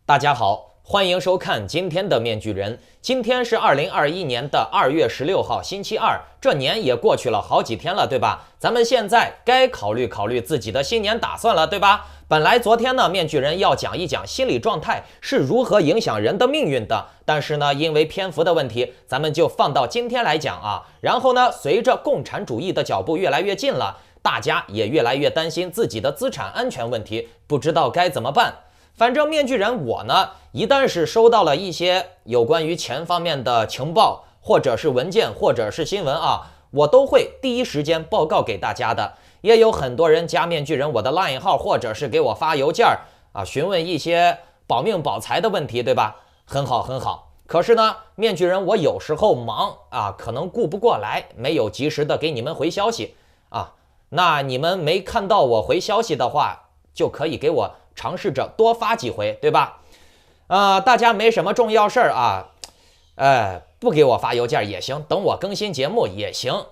大家好，欢迎收看今天的面具人。今天是2021年的2月16号，星期二。这年也过去了好几天了，对吧？咱们现在该考虑考虑自己的新年打算了，对吧？本来昨天呢，面具人要讲一讲心理状态是如何影响人的命运的，但是呢，因为篇幅的问题，咱们就放到今天来讲啊。然后呢，随着共产主义的脚步越来越近了，大家也越来越担心自己的资产安全问题，不知道该怎么办。反正面具人我呢，一旦是收到了一些有关于钱方面的情报，或者是文件，或者是新闻啊，我都会第一时间报告给大家的。也有很多人加面具人我的 LINE 号，或者是给我发邮件啊，询问一些保命保财的问题，对吧？很好很好。可是呢，面具人我有时候忙啊，可能顾不过来，没有及时的给你们回消息啊。那你们没看到我回消息的话，就可以给我尝试着多发几回，对吧？大家没什么重要事儿啊，不给我发邮件也行，等我更新节目也行，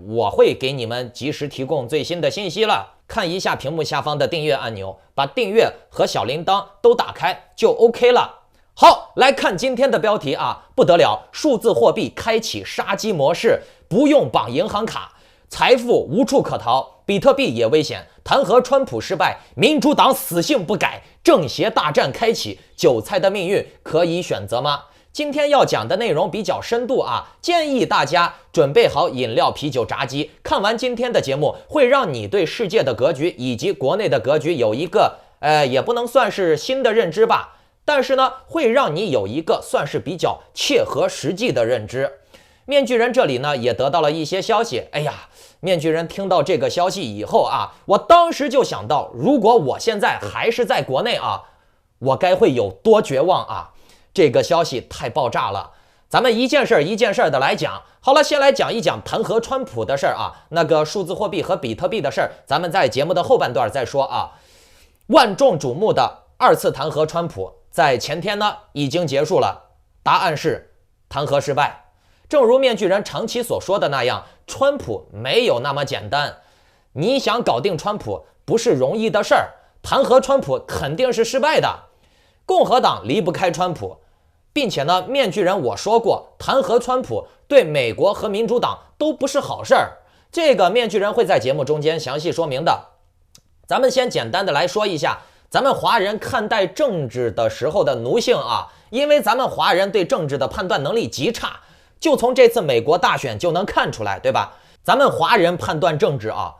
我会给你们及时提供最新的信息了。看一下屏幕下方的订阅按钮，把订阅和小铃铛都打开就 OK 了。好，来看今天的标题啊，不得了，数字货币开启杀鸡模式，不用绑银行卡，财富无处可逃，比特币也危险，弹劾川普失败，民主党死性不改，正邪大战开启，韭菜的命运可以选择吗？今天要讲的内容比较深度啊，建议大家准备好饮料、啤酒、炸鸡。看完今天的节目，会让你对世界的格局以及国内的格局有一个也不能算是新的认知吧，但是呢，会让你有一个算是比较切合实际的认知。面具人这里呢也得到了一些消息，面具人听到这个消息以后啊，我当时就想到，如果我现在还是在国内啊，我该会有多绝望啊！这个消息太爆炸了，咱们一件事一件事的来讲。好了，先来讲一讲弹劾川普的事儿啊，那个数字货币和比特币的事儿，咱们在节目的后半段再说啊。万众瞩目的2次弹劾川普，在前天呢已经结束了，答案是弹劾失败。正如面具人长期所说的那样，川普没有那么简单。你想搞定川普不是容易的事儿，弹劾川普肯定是失败的。共和党离不开川普，并且呢，面具人我说过，弹劾川普对美国和民主党都不是好事儿。这个面具人会在节目中间详细说明的。咱们先简单的来说一下，咱们华人看待政治的时候的奴性啊，因为咱们华人对政治的判断能力极差。就从这次美国大选就能看出来，对吧？咱们华人判断政治啊，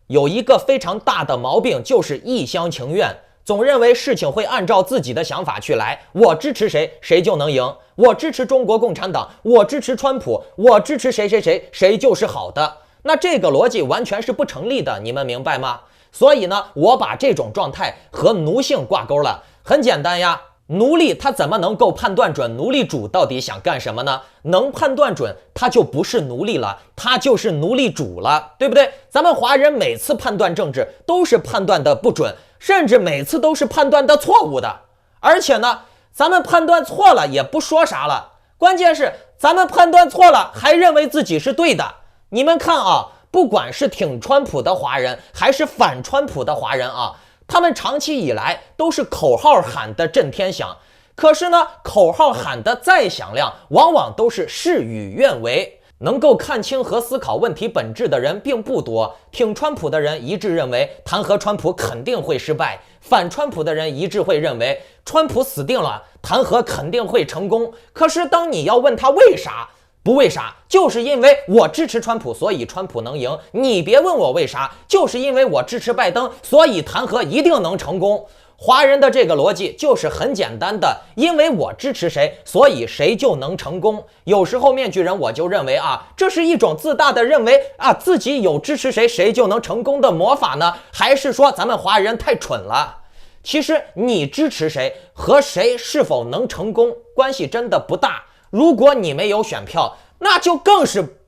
有一个非常大的毛病，就是一厢情愿，总认为事情会按照自己的想法去来。我支持谁，谁就能赢；我支持中国共产党，我支持川普，我支持谁谁谁，谁就是好的。那这个逻辑完全是不成立的，你们明白吗？所以呢，我把这种状态和奴性挂钩了。很简单呀。奴隶他怎么能够判断准奴隶主到底想干什么呢？能判断准，他就不是奴隶了，他就是奴隶主了，对不对？咱们华人每次判断政治都是判断的不准，甚至每次都是判断的错误的。而且呢，咱们判断错了也不说啥了，关键是咱们判断错了还认为自己是对的。你们看啊，不管是挺川普的华人还是反川普的华人啊，他们长期以来都是口号喊得震天响，可是呢，口号喊得再响亮，往往都是事与愿违。能够看清和思考问题本质的人并不多。挺川普的人一致认为弹劾川普肯定会失败，反川普的人一致会认为川普死定了，弹劾肯定会成功。可是当你要问他为啥？不为啥，就是因为我支持川普，所以川普能赢。你别问我为啥，就是因为我支持拜登，所以弹劾一定能成功。华人的这个逻辑就是很简单的，因为我支持谁，所以谁就能成功。有时候面具人我就认为啊，这是一种自大的认为啊，自己有支持谁，谁就能成功的魔法呢？还是说咱们华人太蠢了？其实你支持谁和谁是否能成功关系真的不大。如果你没有选票，那就更是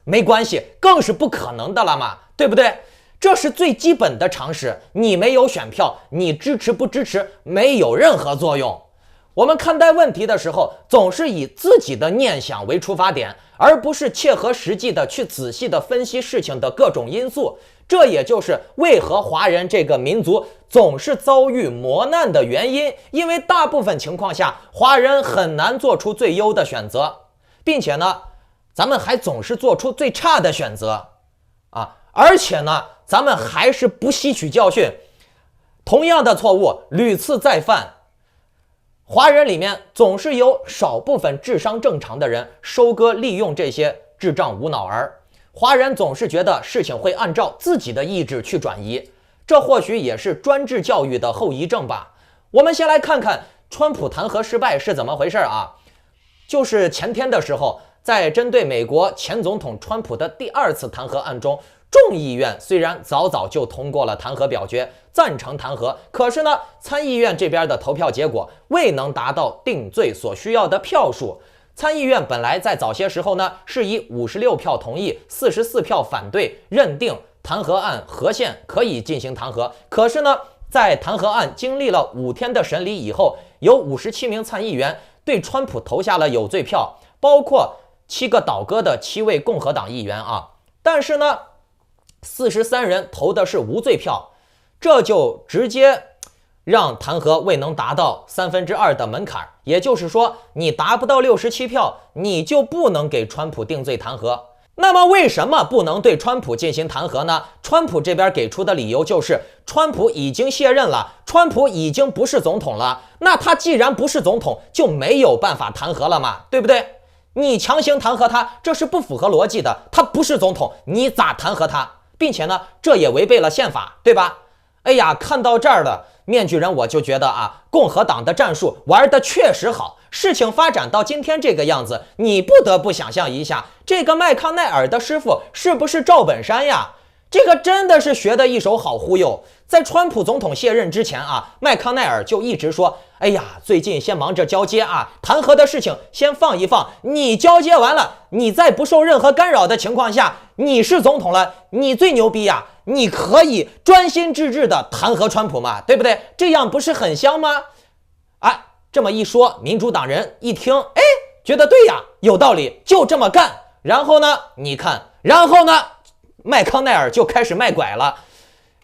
没关系，更是不可能的了嘛，对不对？这是最基本的常识。你没有选票，你支持不支持没有任何作用。我们看待问题的时候，总是以自己的念想为出发点，而不是切合实际的去仔细的分析事情的各种因素。这也就是为何华人这个民族总是遭遇磨难的原因，因为大部分情况下，华人很难做出最优的选择，并且呢，咱们还总是做出最差的选择啊！而且呢，咱们还是不吸取教训，同样的错误屡次再犯。华人里面总是有少部分智商正常的人收割利用这些智障无脑儿。华人总是觉得事情会按照自己的意志去转移，这或许也是专制教育的后遗症吧。我们先来看看川普弹劾失败是怎么回事啊？就是前天的时候，在针对美国前总统川普的第2次弹劾案中，众议院虽然早早就通过了弹劾表决，赞成弹劾，可是呢，参议院这边的投票结果未能达到定罪所需要的票数。参议院本来在早些时候呢，是以56票同意、44票反对，认定弹劾案合宪，可以进行弹劾。可是呢，在弹劾案经历了5天的审理以后，有57名参议员对川普投下了有罪票，包括7个倒戈的7位共和党议员啊。但是呢，43人投的是无罪票，这就直接让弹劾未能达到2/3的门槛，也就是说，你达不到67票，你就不能给川普定罪弹劾。那么为什么不能对川普进行弹劾呢？川普这边给出的理由就是，川普已经卸任了，川普已经不是总统了。那他既然不是总统，就没有办法弹劾了嘛，对不对？你强行弹劾他，这是不符合逻辑的。他不是总统，你咋弹劾他？并且呢，这也违背了宪法，对吧？哎呀，看到这儿的面具人，我就觉得啊，共和党的战术玩得确实好。事情发展到今天这个样子，你不得不想象一下，这个麦康奈尔的师傅是不是赵本山呀？这个真的是学的一手好忽悠。在川普总统卸任之前啊，麦康奈尔就一直说，哎呀，最近先忙着交接啊，弹劾的事情先放一放，你交接完了，你在不受任何干扰的情况下，你是总统了，你最牛逼呀，你可以专心致志的弹劾川普嘛，对不对？这样不是很香吗？哎，这么一说，民主党人一听，哎，觉得对呀，有道理，就这么干。然后呢，你看，然后呢，麦康奈尔就开始卖拐了，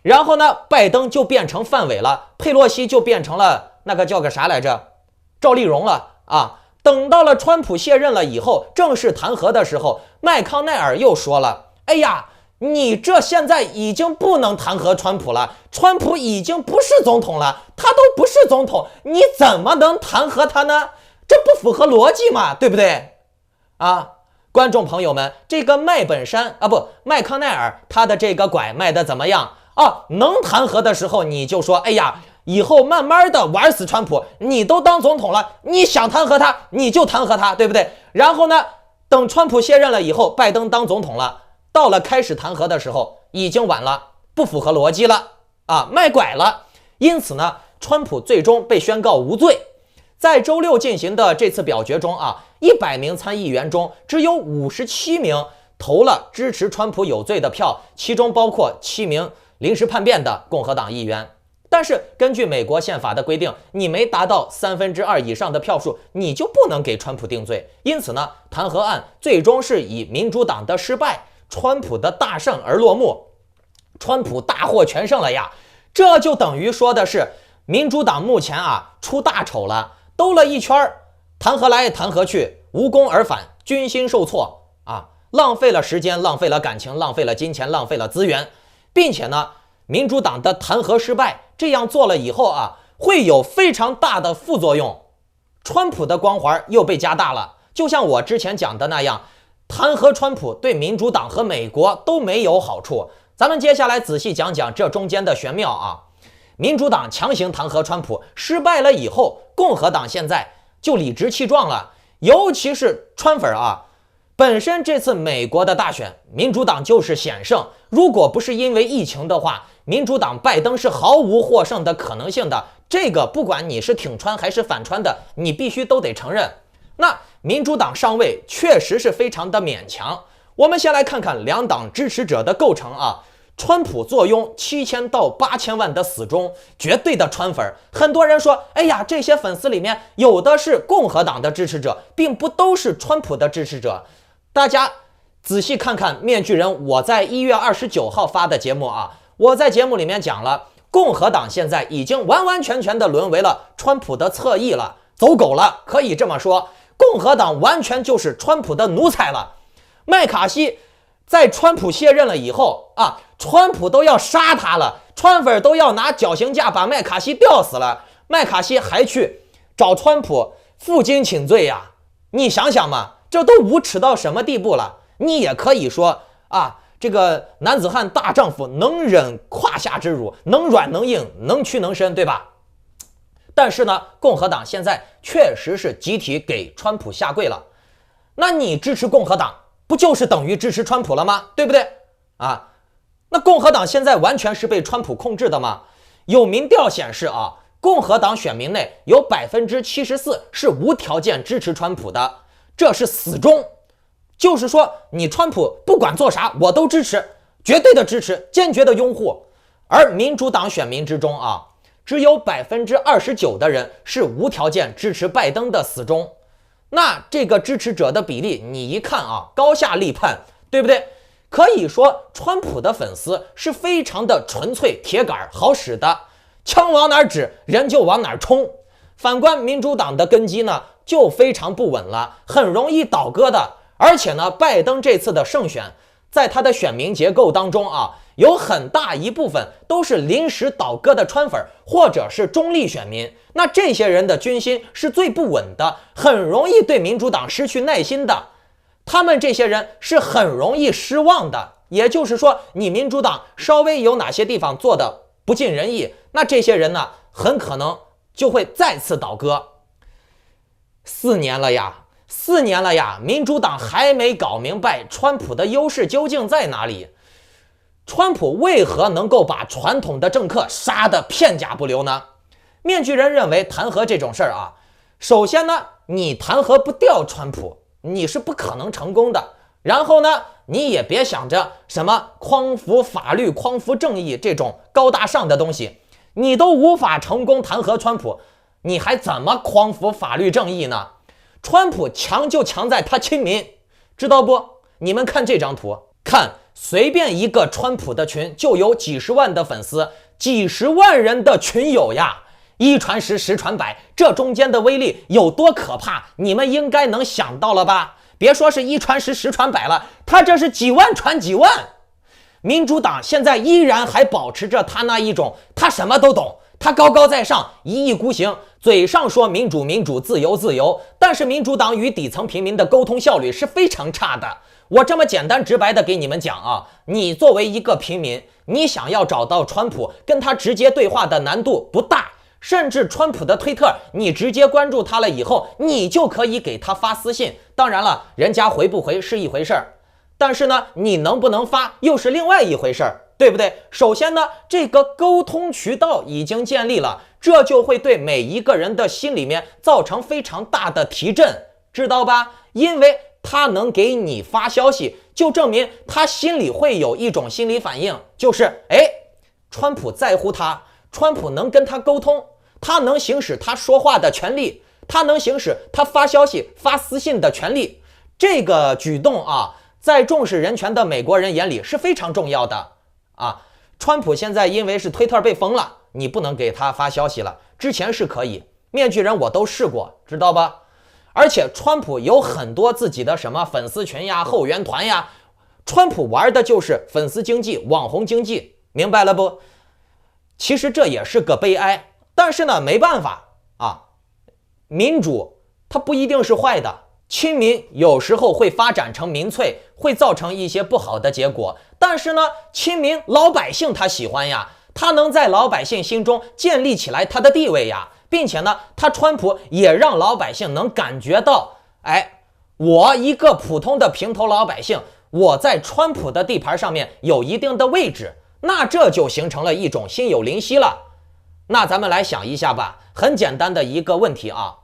然后呢，拜登就变成范伟了，佩洛西就变成了那个叫个啥来着，赵丽蓉了啊。等到了川普卸任了以后，正式弹劾的时候，麦康奈尔又说了，哎呀，你这现在已经不能弹劾川普了，川普已经不是总统了，他都不是总统，你怎么能弹劾他呢？这不符合逻辑嘛，对不对啊？观众朋友们，这个麦康奈尔他的这个拐卖的怎么样啊？能弹劾的时候你就说，哎呀，以后慢慢的玩死川普，你都当总统了，你想弹劾他你就弹劾他，对不对？然后呢，等川普卸任了以后，拜登当总统了，到了开始弹劾的时候已经晚了，不符合逻辑了啊，卖拐了。因此呢，川普最终被宣告无罪。在周六进行的这次表决中啊，100名参议员中只有57名投了支持川普有罪的票，其中包括7名临时叛变的共和党议员。但是根据美国宪法的规定，你没达到2/3以上的票数，你就不能给川普定罪。因此呢，弹劾案最终是以民主党的失败，川普的大胜而落幕。川普大获全胜了呀，这就等于说的是民主党目前啊出大丑了，兜了一圈，弹劾来弹劾去，无功而返，军心受挫啊，浪费了时间，浪费了感情，浪费了金钱，浪费了资源，并且呢，民主党的弹劾失败，这样做了以后啊，会有非常大的副作用，川普的光环又被加大了。就像我之前讲的那样，弹劾川普对民主党和美国都没有好处。咱们接下来仔细讲讲这中间的玄妙啊。民主党强行弹劾川普失败了以后，共和党现在就理直气壮了，尤其是川粉啊。本身这次美国的大选，民主党就是险胜，如果不是因为疫情的话，民主党拜登是毫无获胜的可能性的。这个不管你是挺川还是反川的，你必须都得承认。那民主党上位确实是非常的勉强。我们先来看看两党支持者的构成啊。川普坐拥7000到8000万的死忠，绝对的川粉。很多人说，哎呀，这些粉丝里面有的是共和党的支持者，并不都是川普的支持者。大家仔细看看面具人我在1月29号发的节目啊，我在节目里面讲了，共和党现在已经完完全全的沦为了川普的侧翼了，走狗了，可以这么说，共和党完全就是川普的奴才了。麦卡锡在川普卸任了以后啊，川普都要杀他了，川粉都要拿绞刑架把麦卡锡吊死了，麦卡锡还去找川普负荆请罪呀，你想想嘛，这都无耻到什么地步了？你也可以说啊，这个男子汉大丈夫能忍胯下之辱，能软能硬，能屈能伸，对吧？但是呢，共和党现在确实是集体给川普下跪了。那你支持共和党，不就是等于支持川普了吗？对不对？啊，那共和党现在完全是被川普控制的吗？有民调显示啊，共和党选民内有74%是无条件支持川普的，这是死忠。就是说，你川普不管做啥，我都支持，绝对的支持，坚决的拥护。而民主党选民之中啊，只有29%的人是无条件支持拜登的死忠。那这个支持者的比例，你一看啊，高下立判，对不对？可以说，川普的粉丝是非常的纯粹、铁杆、好使的，枪往哪指，人就往哪冲。反观民主党的根基呢，就非常不稳了，很容易倒戈的。而且呢，拜登这次的胜选，在他的选民结构当中啊，有很大一部分都是临时倒戈的川粉或者是中立选民。那这些人的军心是最不稳的，很容易对民主党失去耐心的。他们这些人是很容易失望的。也就是说，你民主党稍微有哪些地方做的不尽人意，那这些人呢，很可能就会再次倒戈。4年了呀，民主党还没搞明白川普的优势究竟在哪里。川普为何能够把传统的政客杀得片甲不留呢？面具人认为弹劾这种事儿啊，首先呢，你弹劾不掉川普，你是不可能成功的。然后呢，你也别想着什么匡扶法律、匡扶正义这种高大上的东西，你都无法成功弹劾川普，你还怎么匡扶法律正义呢？川普强就强在他亲民，知道不？你们看这张图，看随便一个川普的群就有几十万的粉丝，几十万人的群友呀，一传十，十传百，这中间的威力有多可怕，你们应该能想到了吧？别说是一传十，十传百了，他这是几万传几万。民主党现在依然还保持着他那一种，他什么都懂，他高高在上，一意孤行，嘴上说民主民主，自由自由，但是民主党与底层平民的沟通效率是非常差的。我这么简单直白的给你们讲啊，你作为一个平民，你想要找到川普跟他直接对话的难度不大，甚至川普的推特你直接关注他了以后，你就可以给他发私信，当然了，人家回不回是一回事儿，但是呢，你能不能发又是另外一回事儿，对不对？首先呢，这个沟通渠道已经建立了，这就会对每一个人的心里面造成非常大的提振，知道吧？因为他能给你发消息，就证明他心里会有一种心理反应，就是川普在乎他，川普能跟他沟通，他能行使他说话的权利，他能行使他发消息发私信的权利。这个举动啊，在重视人权的美国人眼里是非常重要的啊。川普现在因为是推特被封了，你不能给他发消息了，之前是可以，面具人我都试过，知道吧？而且川普有很多自己的什么粉丝群呀、后援团呀，川普玩的就是粉丝经济、网红经济，明白了不？其实这也是个悲哀，但是呢，没办法啊，民主它不一定是坏的，亲民有时候会发展成民粹，会造成一些不好的结果，但是呢，亲民老百姓他喜欢呀，他能在老百姓心中建立起来他的地位呀，并且呢，他川普也让老百姓能感觉到，我一个普通的平头老百姓，我在川普的地盘上面有一定的位置，那这就形成了一种心有灵犀了。那咱们来想一下吧，很简单的一个问题啊，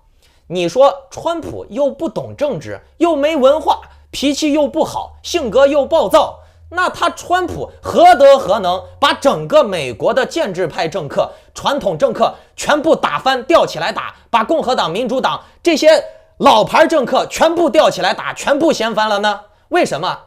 你说川普又不懂政治，又没文化，脾气又不好，性格又暴躁，那他川普何德何能把整个美国的建制派政客、传统政客全部打翻，吊起来打，把共和党、民主党这些老牌政客全部吊起来打，全部掀翻了呢？为什么？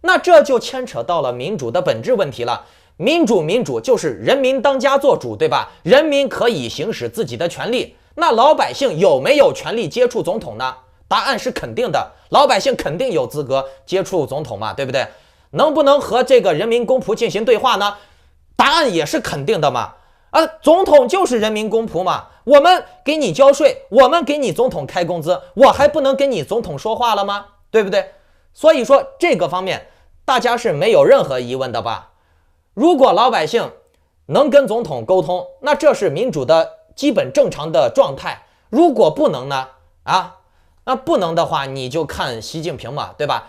那这就牵扯到了民主的本质问题了。民主就是人民当家作主，对吧？人民可以行使自己的权利，那老百姓有没有权利接触总统呢？答案是肯定的，老百姓肯定有资格接触总统嘛，对不对？能不能和这个人民公仆进行对话呢？答案也是肯定的嘛。总统就是人民公仆嘛，我们给你交税，我们给你总统开工资，我还不能跟你总统说话了吗？对不对？所以说这个方面大家是没有任何疑问的吧？如果老百姓能跟总统沟通，那这是民主的基本正常的状态。如果不能呢？那不能的话，你就看习近平嘛，对吧？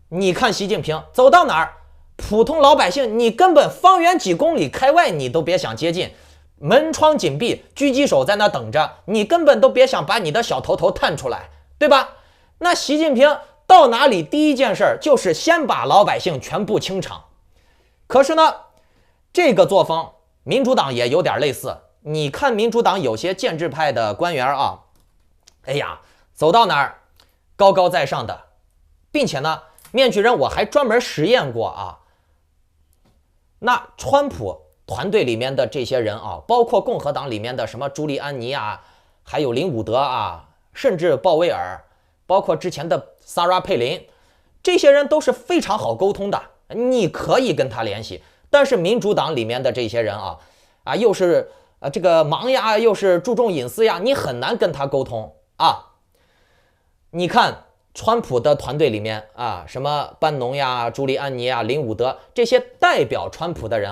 你看习近平走到哪儿，普通老百姓你根本方圆几公里开外你都别想接近，门窗紧闭，狙击手在那等着，你根本都别想把你的小头头探出来，对吧？那习近平到哪里第一件事就是先把老百姓全部清场。可是呢，这个作风民主党也有点类似。你看民主党有些建制派的官员啊，哎呀，走到哪儿高高在上的，并且呢，面具人我还专门实验过啊。那川普团队里面的这些人啊，包括共和党里面的什么朱利安尼啊，还有林伍德啊，甚至鲍威尔，包括之前的萨拉佩林，这些人都是非常好沟通的，你可以跟他联系。但是民主党里面的这些人又是这个忙呀，又是注重隐私呀，你很难跟他沟通啊。你看川普的团队里面什么班农呀、朱利安尼呀、林伍德这些代表川普的人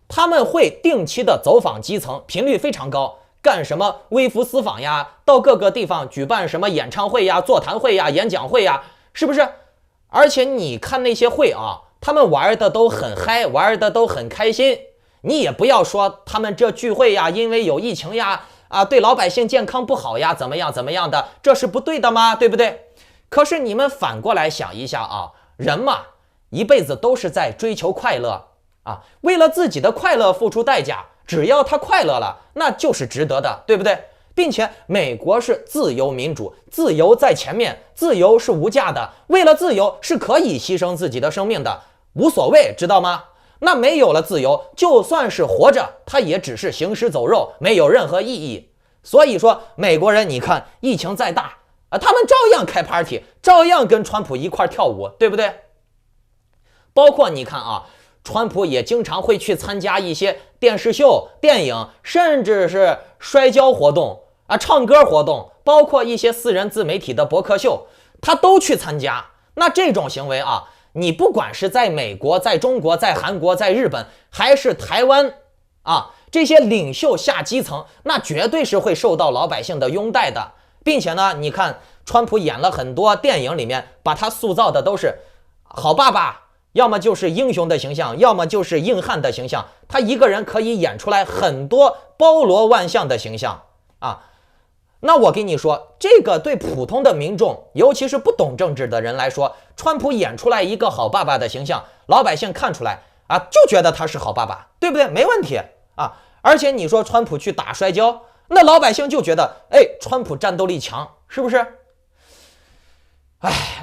他们会定期的走访基层，频率非常高，干什么微服私访呀，到各个地方举办什么演唱会呀、座谈会呀、演讲会呀，是不是？而且你看那些会他们玩的都很嗨，玩的都很开心。你也不要说他们这聚会呀，因为有疫情呀，对老百姓健康不好呀，怎么样的，这是不对的吗？对不对？可是你们反过来想一下人嘛，一辈子都是在追求快乐为了自己的快乐付出代价，只要他快乐了，那就是值得的，对不对？并且美国是自由民主，自由在前面，自由是无价的，为了自由是可以牺牲自己的生命的，无所谓，知道吗？那没有了自由，就算是活着，他也只是行尸走肉，没有任何意义。所以说美国人你看疫情再大他们照样开 party， 照样跟川普一块跳舞，对不对？包括你看川普也经常会去参加一些电视秀、电影，甚至是摔跤活动唱歌活动，包括一些私人自媒体的博客秀，他都去参加。那这种行为你不管是在美国、在中国、在韩国、在日本，还是台湾这些领袖下基层，那绝对是会受到老百姓的拥戴的。并且呢，你看川普演了很多电影里面，把他塑造的都是好爸爸，要么就是英雄的形象，要么就是硬汉的形象，他一个人可以演出来很多包罗万象的形象那我跟你说，这个对普通的民众，尤其是不懂政治的人来说，川普演出来一个好爸爸的形象，老百姓看出来就觉得他是好爸爸，对不对？没问题而且你说川普去打摔跤，那老百姓就觉得川普战斗力强，是不是？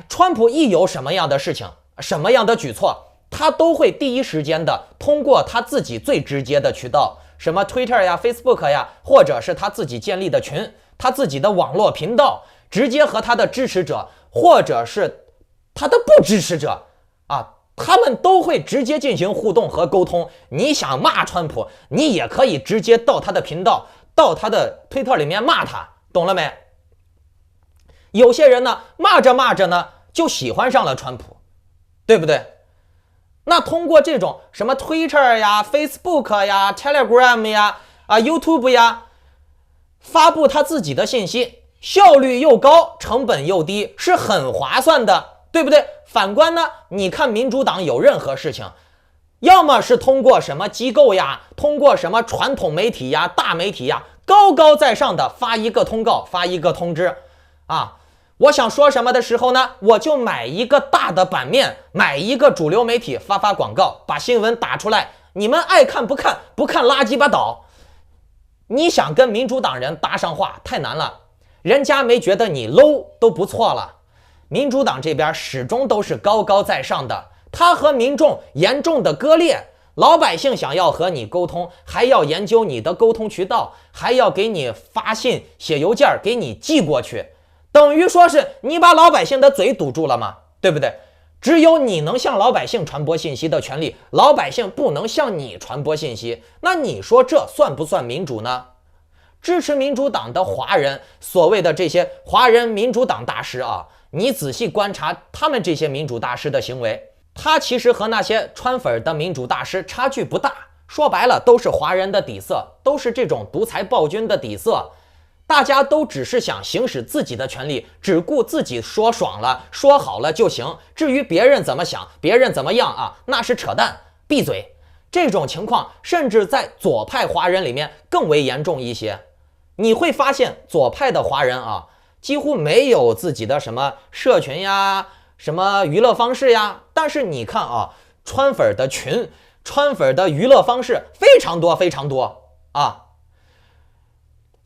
川普一有什么样的事情，什么样的举措，他都会第一时间的通过他自己最直接的渠道，什么 Twitter 呀、Facebook 呀，或者是他自己建立的群，他自己的网络频道，直接和他的支持者或者是他的不支持者他们都会直接进行互动和沟通。你想骂川普，你也可以直接到他的频道，到他的推特里面骂他，懂了没？有些人呢，骂着骂着呢，就喜欢上了川普，对不对？那通过这种什么 Twitter 呀、Facebook 呀、Telegram 呀、YouTube 呀，发布他自己的信息，效率又高，成本又低，是很划算的，对不对？反观呢，你看民主党有任何事情，要么是通过什么机构呀，通过什么传统媒体呀、大媒体呀，高高在上的发一个通告，发一个通知我想说什么的时候呢，我就买一个大的版面，买一个主流媒体发广告，把新闻打出来，你们爱看不看，不看垃圾把倒。你想跟民主党人搭上话太难了，人家没觉得你 low 都不错了。民主党这边始终都是高高在上的，他和民众严重的割裂。老百姓想要和你沟通，还要研究你的沟通渠道，还要给你发信写邮件给你寄过去，等于说是你把老百姓的嘴堵住了吗？对不对？只有你能向老百姓传播信息的权利，老百姓不能向你传播信息，那你说这算不算民主呢？支持民主党的华人，所谓的这些华人民主党大师啊，你仔细观察他们这些民主大师的行为，他其实和那些川粉的民主大师差距不大，说白了都是华人的底色，都是这种独裁暴君的底色。大家都只是想行使自己的权利，只顾自己说爽了说好了就行，至于别人怎么想别人怎么样啊，那是扯淡，闭嘴。这种情况甚至在左派华人里面更为严重一些。你会发现左派的华人啊，几乎没有自己的什么社群呀，什么娱乐方式呀，但是你看啊，川粉的群，川粉的娱乐方式非常多非常多啊。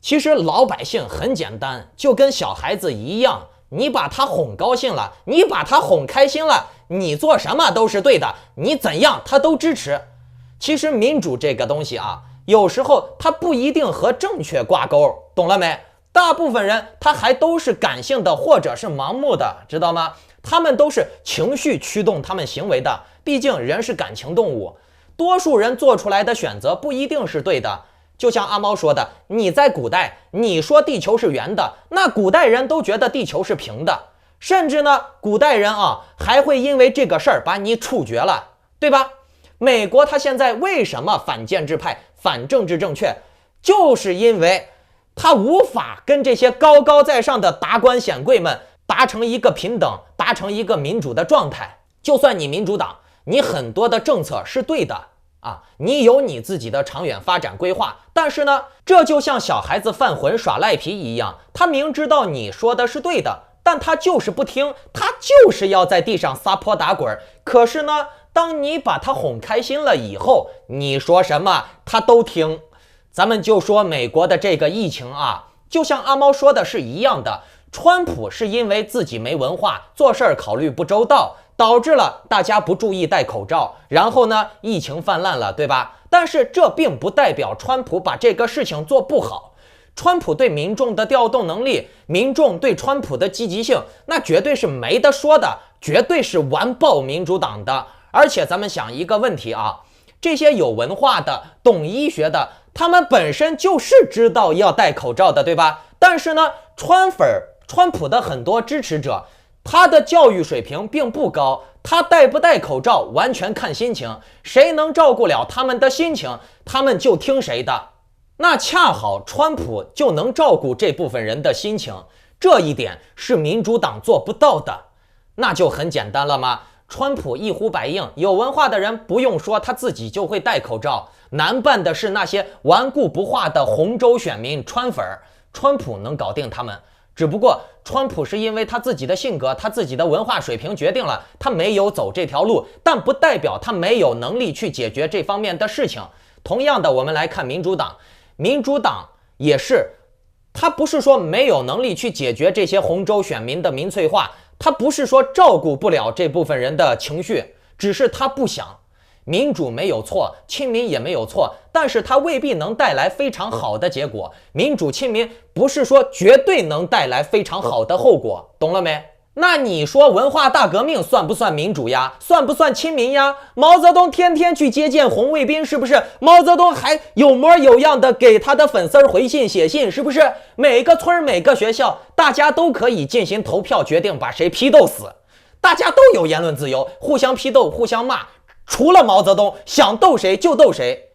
其实老百姓很简单，就跟小孩子一样，你把他哄高兴了，你把他哄开心了，你做什么都是对的，你怎样他都支持。其实民主这个东西啊，有时候它不一定和正确挂钩，懂了没？大部分人他还都是感性的或者是盲目的，知道吗？他们都是情绪驱动他们行为的，毕竟人是感情动物，多数人做出来的选择不一定是对的。就像阿猫说的，你在古代你说地球是圆的，那古代人都觉得地球是平的，甚至呢古代人啊还会因为这个事儿把你处决了，对吧？美国他现在为什么反建制派反政治正确，就是因为他无法跟这些高高在上的达官显贵们达成一个平等，达成一个民主的状态。就算你民主党你很多的政策是对的啊，你有你自己的长远发展规划，但是呢，这就像小孩子犯浑耍赖皮一样，他明知道你说的是对的，但他就是不听，他就是要在地上撒泼打滚。可是呢，当你把他哄开心了以后，你说什么他都听。咱们就说美国的这个疫情啊，就像阿猫说的是一样的，川普是因为自己没文化，做事考虑不周到，导致了大家不注意戴口罩，然后呢，疫情泛滥了，对吧？但是这并不代表川普把这个事情做不好。川普对民众的调动能力，民众对川普的积极性，那绝对是没得说的，绝对是完爆民主党的。而且咱们想一个问题啊，这些有文化的、懂医学的，他们本身就是知道要戴口罩的，对吧？但是呢，川普的很多支持者，他的教育水平并不高，他戴不戴口罩完全看心情，谁能照顾了他们的心情，他们就听谁的。那恰好川普就能照顾这部分人的心情，这一点是民主党做不到的。那就很简单了吗？川普一呼百应，有文化的人不用说，他自己就会戴口罩。难办的是那些顽固不化的红州选民川粉，川普能搞定他们。只不过川普是因为他自己的性格，他自己的文化水平决定了他没有走这条路，但不代表他没有能力去解决这方面的事情。同样的，我们来看民主党，民主党也是，他不是说没有能力去解决这些红州选民的民粹化，他不是说照顾不了这部分人的情绪，只是他不想。民主没有错，亲民也没有错，但是它未必能带来非常好的结果。民主亲民不是说绝对能带来非常好的后果，懂了没？那你说文化大革命算不算民主呀？算不算亲民呀？毛泽东天天去接见红卫兵，是不是？毛泽东还有模有样的给他的粉丝回信写信，是不是？每个村每个学校大家都可以进行投票决定把谁批斗死，大家都有言论自由，互相批斗互相骂，除了毛泽东想斗谁就斗谁。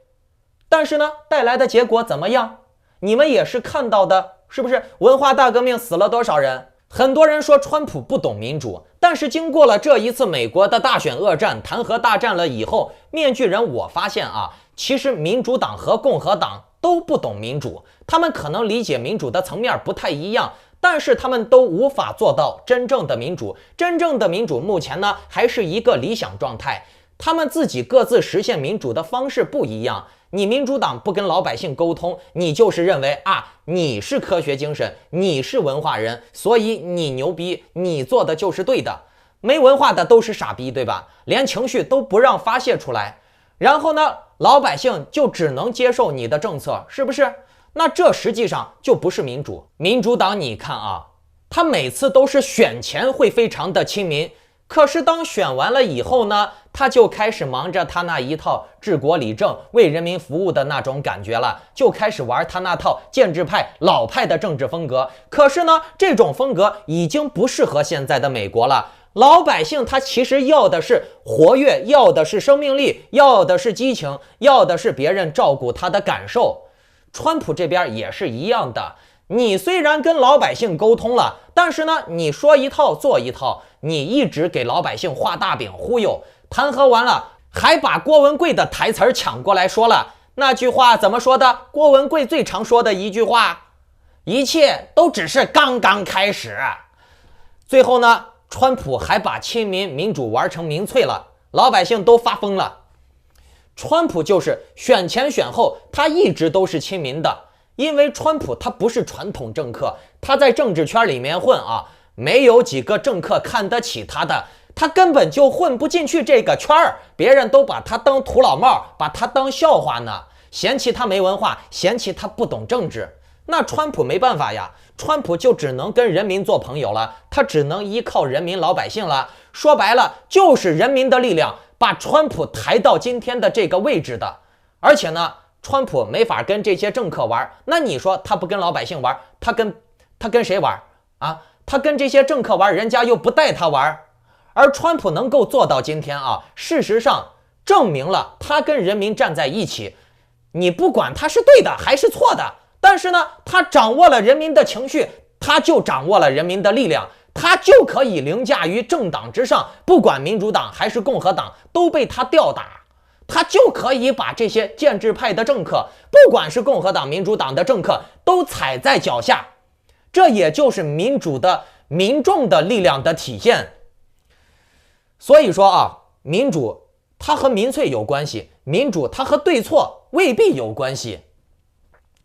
但是呢，带来的结果怎么样？你们也是看到的，是不是？文化大革命死了多少人？很多人说川普不懂民主，但是经过了这一次美国的大选恶战、弹劾大战了以后，面具人我发现啊，其实民主党和共和党都不懂民主，他们可能理解民主的层面不太一样，但是他们都无法做到真正的民主。真正的民主目前呢，还是一个理想状态，他们自己各自实现民主的方式不一样。你民主党不跟老百姓沟通，你就是认为啊，你是科学精神，你是文化人，所以你牛逼，你做的就是对的。没文化的都是傻逼，对吧？连情绪都不让发泄出来，然后呢，老百姓就只能接受你的政策，是不是？那这实际上就不是民主。民主党，你看啊，他每次都是选前会非常的亲民，可是当选完了以后呢，他就开始忙着他那一套治国理政、为人民服务的那种感觉了，就开始玩他那套建制派、老派的政治风格。可是呢，这种风格已经不适合现在的美国了。老百姓他其实要的是活跃，要的是生命力，要的是激情，要的是别人照顾他的感受。川普这边也是一样的，你虽然跟老百姓沟通了，但是呢，你说一套做一套，你一直给老百姓画大饼忽悠。弹劾完了，还把郭文贵的台词抢过来说了，那句话怎么说的？郭文贵最常说的一句话，一切都只是刚刚开始。最后呢，川普还把亲民民主玩成民粹了，老百姓都发疯了。川普就是选前选后他一直都是亲民的，因为川普他不是传统政客，他在政治圈里面混啊，没有几个政客看得起他的，他根本就混不进去这个圈儿，别人都把他当土老帽，把他当笑话呢，嫌弃他没文化，嫌弃他不懂政治。那川普没办法呀，川普就只能跟人民做朋友了，他只能依靠人民老百姓了。说白了，就是人民的力量把川普抬到今天的这个位置的。而且呢，川普没法跟这些政客玩，那你说他不跟老百姓玩，他跟谁玩啊？他跟这些政客玩，人家又不带他玩。而川普能够做到今天啊，事实上证明了他跟人民站在一起。你不管他是对的还是错的，但是呢，他掌握了人民的情绪，他就掌握了人民的力量，他就可以凌驾于政党之上，不管民主党还是共和党都被他吊打，他就可以把这些建制派的政客，不管是共和党、民主党的政客，都踩在脚下。这也就是民主的民众的力量的体现。所以说啊，民主它和民粹有关系，民主它和对错未必有关系。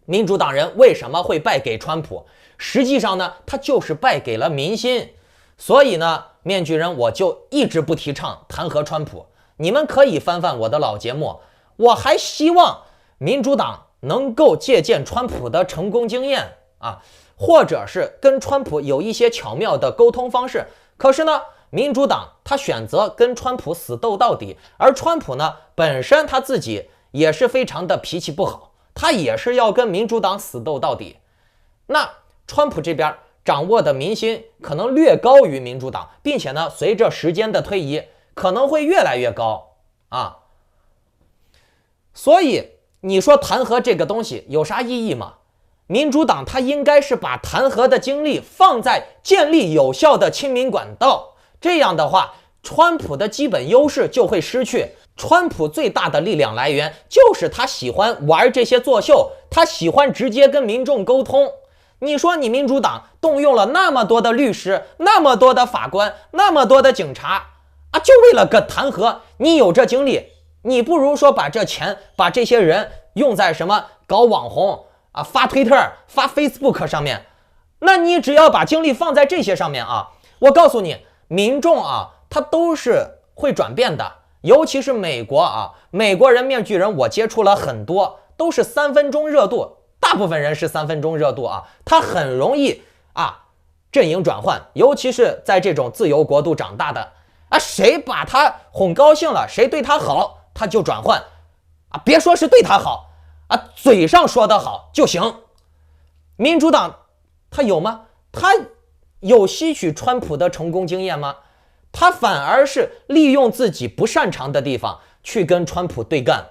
民主党人为什么会败给川普？实际上呢，他就是败给了民心。所以呢，面具人我就一直不提倡弹劾川普。你们可以翻翻我的老节目，我还希望民主党能够借鉴川普的成功经验啊，或者是跟川普有一些巧妙的沟通方式。可是呢，民主党他选择跟川普死斗到底，而川普呢，本身他自己也是非常的脾气不好，他也是要跟民主党死斗到底。那川普这边掌握的民心可能略高于民主党，并且呢，随着时间的推移，可能会越来越高啊。所以你说弹劾这个东西有啥意义吗？民主党他应该是把弹劾的精力放在建立有效的亲民管道，这样的话，川普的基本优势就会失去。川普最大的力量来源就是他喜欢玩这些作秀，他喜欢直接跟民众沟通。你说你民主党动用了那么多的律师，那么多的法官，那么多的警察啊，就为了个弹劾，你有这精力，你不如说把这钱，把这些人用在什么搞网红啊，发推特、发 Facebook 上面。那你只要把精力放在这些上面啊，我告诉你，民众啊，他都是会转变的。尤其是美国啊，美国人面具人我接触了很多，都是3分钟热度，大部分人是3分钟热度啊，他很容易啊阵营转换，尤其是在这种自由国度长大的啊，谁把他哄高兴了，谁对他好，他就转换啊，别说是对他好啊，嘴上说的好就行。民主党他有吗？他有吸取川普的成功经验吗？他反而是利用自己不擅长的地方去跟川普对干。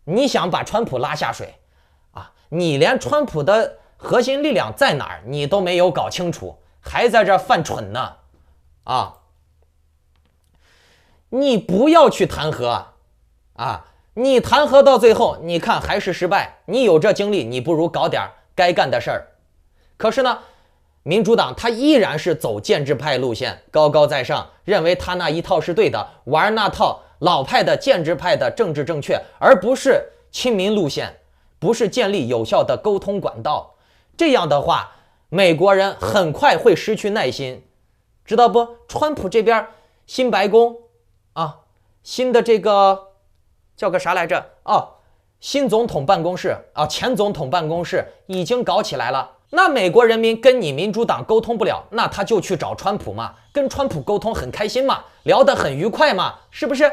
你想把川普拉下水啊？你连川普的核心力量在哪儿你都没有搞清楚，还在这犯蠢呢啊！你不要去弹劾啊！你弹劾到最后，你看还是失败。你有这精力，你不如搞点该干的事儿。可是呢，民主党他依然是走建制派路线，高高在上，认为他那一套是对的，玩那套老派的建制派的政治正确，而不是亲民路线，不是建立有效的沟通管道。这样的话，美国人很快会失去耐心，知道不？川普这边新白宫啊，新的这个叫个啥来着？哦，新总统办公室啊，前总统办公室已经搞起来了。那美国人民跟你民主党沟通不了，那他就去找川普嘛，跟川普沟通很开心嘛，聊得很愉快嘛，是不是？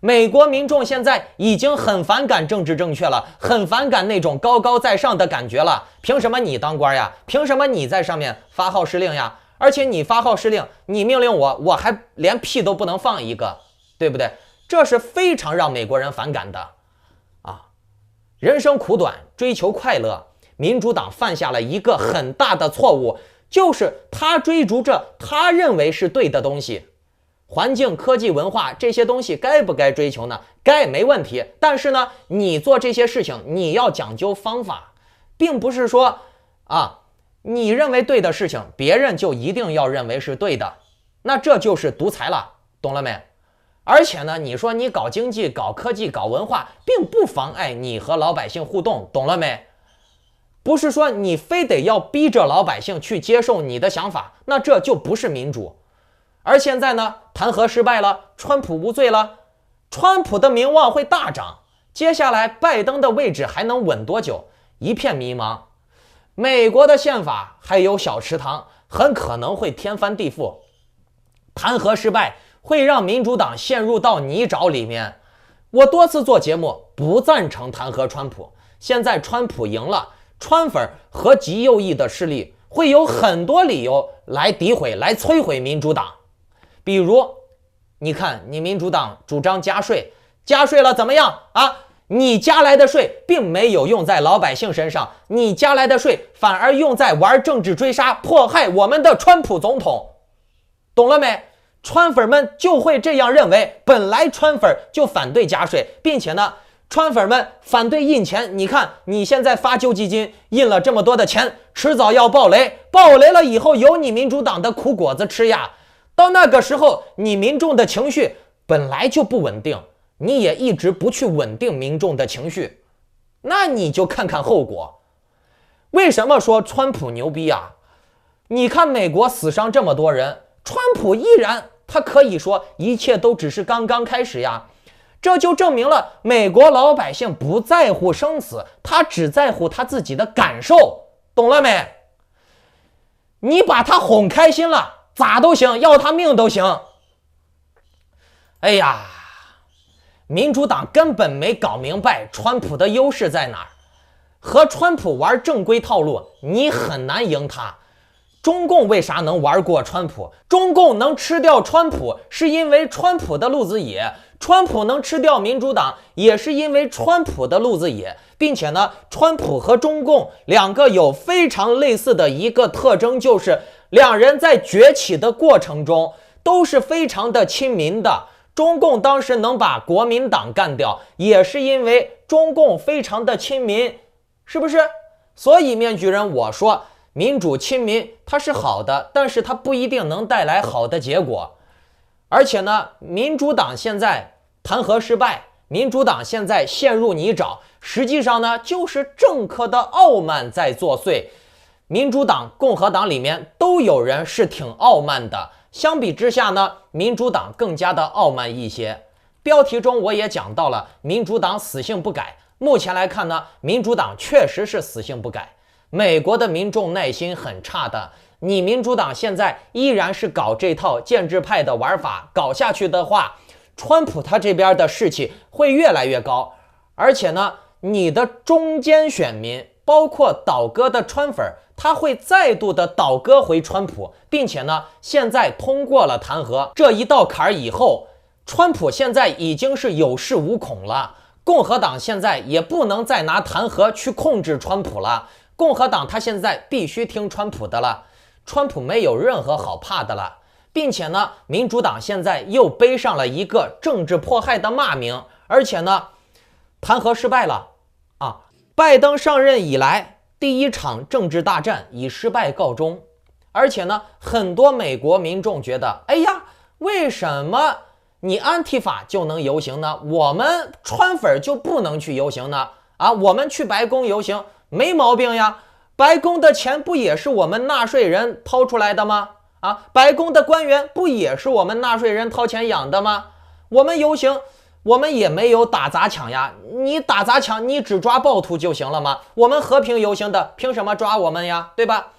美国民众现在已经很反感政治正确了，很反感那种高高在上的感觉了。凭什么你当官呀？凭什么你在上面发号施令呀？而且你发号施令，你命令我，我还连屁都不能放一个，对不对？这是非常让美国人反感的啊！人生苦短，追求快乐，民主党犯下了一个很大的错误，就是他追逐着他认为是对的东西。环境、科技、文化这些东西该不该追求呢？该，没问题。但是呢，你做这些事情，你要讲究方法，并不是说啊，你认为对的事情，别人就一定要认为是对的，那这就是独裁了，懂了没？而且呢，你说你搞经济、搞科技、搞文化，并不妨碍你和老百姓互动，懂了没？不是说你非得要逼着老百姓去接受你的想法，那这就不是民主。而现在呢，弹劾失败了，川普无罪了，川普的名望会大涨，接下来拜登的位置还能稳多久？一片迷茫。美国的宪法还有小池塘，很可能会天翻地覆。弹劾失败会让民主党陷入到泥沼里面。我多次做节目不赞成弹劾川普，现在川普赢了，川粉和极右翼的势力会有很多理由来诋毁、来摧毁民主党。比如，你看，你民主党主张加税，加税了怎么样啊？你加来的税并没有用在老百姓身上，你加来的税反而用在玩政治追杀、迫害我们的川普总统，懂了没？川粉们就会这样认为，本来川粉就反对加税，并且呢，川粉们反对印钱。你看，你现在发救济金印了这么多的钱，迟早要爆雷，爆雷了以后有你民主党的苦果子吃呀。到那个时候，你民众的情绪本来就不稳定，你也一直不去稳定民众的情绪，那你就看看后果。为什么说川普牛逼啊？你看美国死伤这么多人，川普依然他可以说一切都只是刚刚开始呀。这就证明了美国老百姓不在乎生死，他只在乎他自己的感受，懂了没？你把他哄开心了，咋都行，要他命都行。哎呀，民主党根本没搞明白川普的优势在哪儿。和川普玩正规套路，你很难赢他。中共为啥能玩过川普？中共能吃掉川普，是因为川普的路子野；川普能吃掉民主党，也是因为川普的路子野。并且呢，川普和中共两个有非常类似的一个特征，就是两人在崛起的过程中都是非常的亲民的。中共当时能把国民党干掉，也是因为中共非常的亲民，是不是？所以面具人，我说民主亲民它是好的，但是它不一定能带来好的结果。而且呢，民主党现在弹劾失败，民主党现在陷入泥沼，实际上呢，就是政客的傲慢在作祟。民主党、共和党里面都有人是挺傲慢的，相比之下呢，民主党更加的傲慢一些。标题中我也讲到了，民主党死性不改。目前来看呢，民主党确实是死性不改。美国的民众耐心很差的，你民主党现在依然是搞这套建制派的玩法，搞下去的话，川普他这边的士气会越来越高。而且呢，你的中间选民，包括倒戈的川粉，他会再度的倒戈回川普，并且呢，现在通过了弹劾这一道坎以后，川普现在已经是有恃无恐了。共和党现在也不能再拿弹劾去控制川普了，共和党他现在必须听川普的了，川普没有任何好怕的了。并且呢，民主党现在又背上了一个政治迫害的骂名，而且呢，弹劾失败了啊！拜登上任以来第一场政治大战以失败告终。而且呢，很多美国民众觉得，哎呀，为什么你安提法就能游行呢？我们川粉就不能去游行呢？啊，我们去白宫游行没毛病呀，白宫的钱不也是我们纳税人掏出来的吗？啊，白宫的官员不也是我们纳税人掏钱养的吗？我们游行，我们也没有打砸抢呀。你打砸抢，你只抓暴徒就行了吗？我们和平游行的，凭什么抓我们呀？对吧？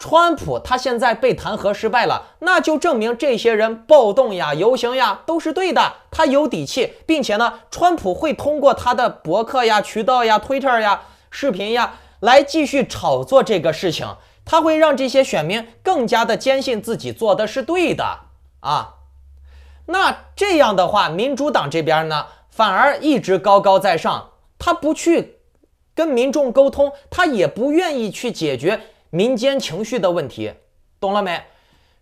川普他现在被弹劾失败了，那就证明这些人暴动呀、游行呀都是对的，他有底气，并且呢，川普会通过他的博客呀、渠道呀、Twitter 呀、视频呀来继续炒作这个事情，他会让这些选民更加的坚信自己做的是对的啊。那这样的话，民主党这边呢，反而一直高高在上，他不去跟民众沟通，他也不愿意去解决民间情绪的问题，懂了没？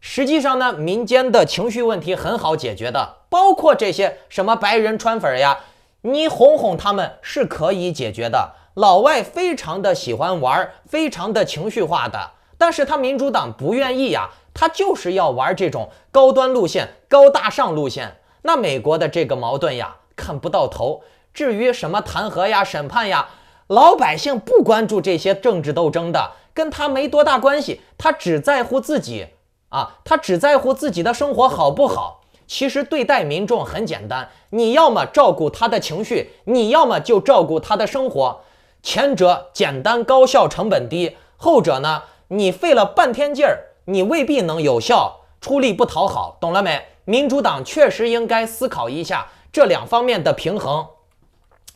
实际上呢，民间的情绪问题很好解决的，包括这些什么白人川粉呀，你哄哄他们是可以解决的。老外非常的喜欢玩，非常的情绪化的，但是他民主党不愿意呀，他就是要玩这种高端路线、高大上路线。那美国的这个矛盾呀，看不到头。至于什么弹劾呀、审判呀，老百姓不关注这些政治斗争的，跟他没多大关系，他只在乎自己啊，他只在乎自己的生活好不好。其实对待民众很简单，你要么照顾他的情绪，你要么就照顾他的生活。前者简单高效成本低，后者呢，你费了半天劲儿，你未必能有效，出力不讨好，懂了没？民主党确实应该思考一下这两方面的平衡。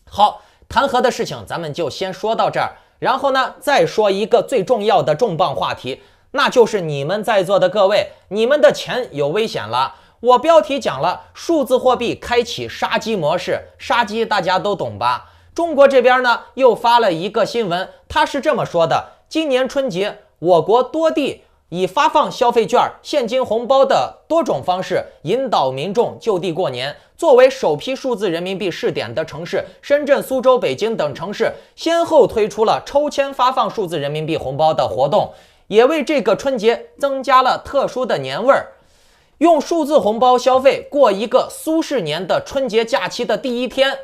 好，弹劾的事情咱们就先说到这儿，然后呢，再说一个最重要的重磅话题，那就是你们在座的各位，你们的钱有危险了。我标题讲了，数字货币开启杀鸡模式，杀鸡大家都懂吧？中国这边呢，又发了一个新闻，他是这么说的：今年春节，我国多地以发放消费券、现金红包的多种方式引导民众就地过年。作为首批数字人民币试点的城市，深圳、苏州、北京等城市先后推出了抽签发放数字人民币红包的活动，也为这个春节增加了特殊的年味儿。用数字红包消费过一个苏式年的春节假期的第一天，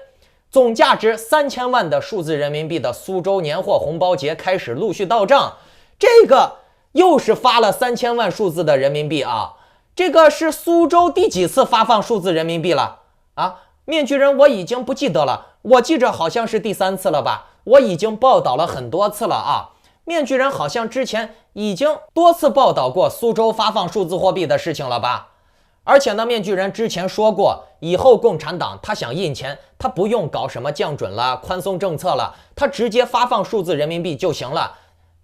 总价值3000万的数字人民币的苏州年货红包节开始陆续到账。这个又是发了3000万数字的人民币啊！这个是苏州第几次发放数字人民币了啊？面具人我已经不记得了，我记着好像是第3次了吧？我已经报道了很多次了啊！面具人好像之前已经多次报道过苏州发放数字货币的事情了吧？而且呢，面具人之前说过，以后共产党他想印钱，他不用搞什么降准了、宽松政策了，他直接发放数字人民币就行了。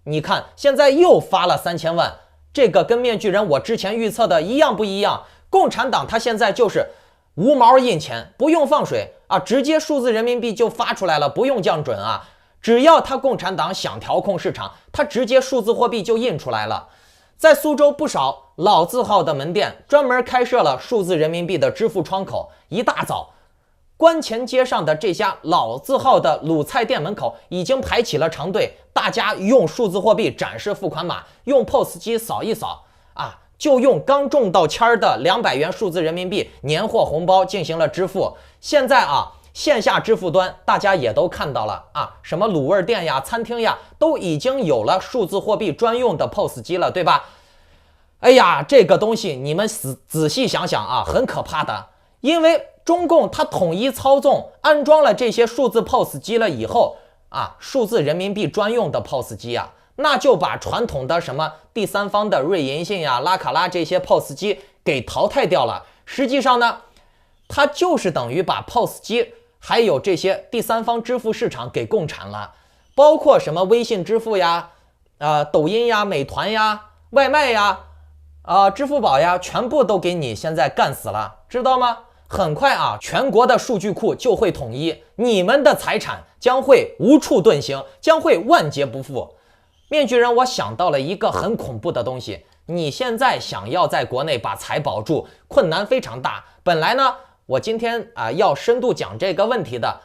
你看，现在又发了3000万，这个跟面具人我之前预测的一样不一样？共产党他现在就是无毛印钱，不用放水啊，直接数字人民币就发出来了，不用降准啊。只要他共产党想调控市场，他直接数字货币就印出来了。在苏州不少老字号的门店专门开设了数字人民币的支付窗口，一大早，关前街上的这家老字号的卤菜店门口已经排起了长队，大家用数字货币展示付款码，用 POS 机扫一扫啊，就用刚中到签儿的200元数字人民币年货红包进行了支付。现在啊，线下支付端大家也都看到了啊，什么卤味店呀、餐厅呀，都已经有了数字货币专用的 POS 机了，对吧？哎呀，这个东西你们仔细想想啊，很可怕的。因为中共它统一操纵安装了这些数字 POS 机了以后啊，数字人民币专用的 POS 机啊，那就把传统的什么第三方的瑞银信呀、拉卡拉这些 POS 机给淘汰掉了。实际上呢，它就是等于把 POS 机还有这些第三方支付市场给共产了，包括什么微信支付呀、抖音呀、美团呀、外卖呀、支付宝呀，全部都给你现在干死了，知道吗？很快啊，全国的数据库就会统一，你们的财产将会无处遁形，将会万劫不复。面具人，我想到了一个很恐怖的东西，你现在想要在国内把财保住，困难非常大。本来呢，我今天要深度讲这个问题的，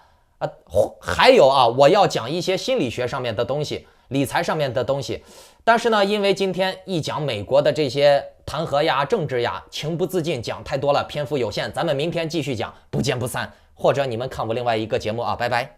还有我要讲一些心理学上面的东西，理财上面的东西。但是呢，因为今天一讲美国的这些弹劾呀、政治呀，情不自禁讲太多了，篇幅有限，咱们明天继续讲，不见不散。或者你们看我另外一个节目啊，拜拜。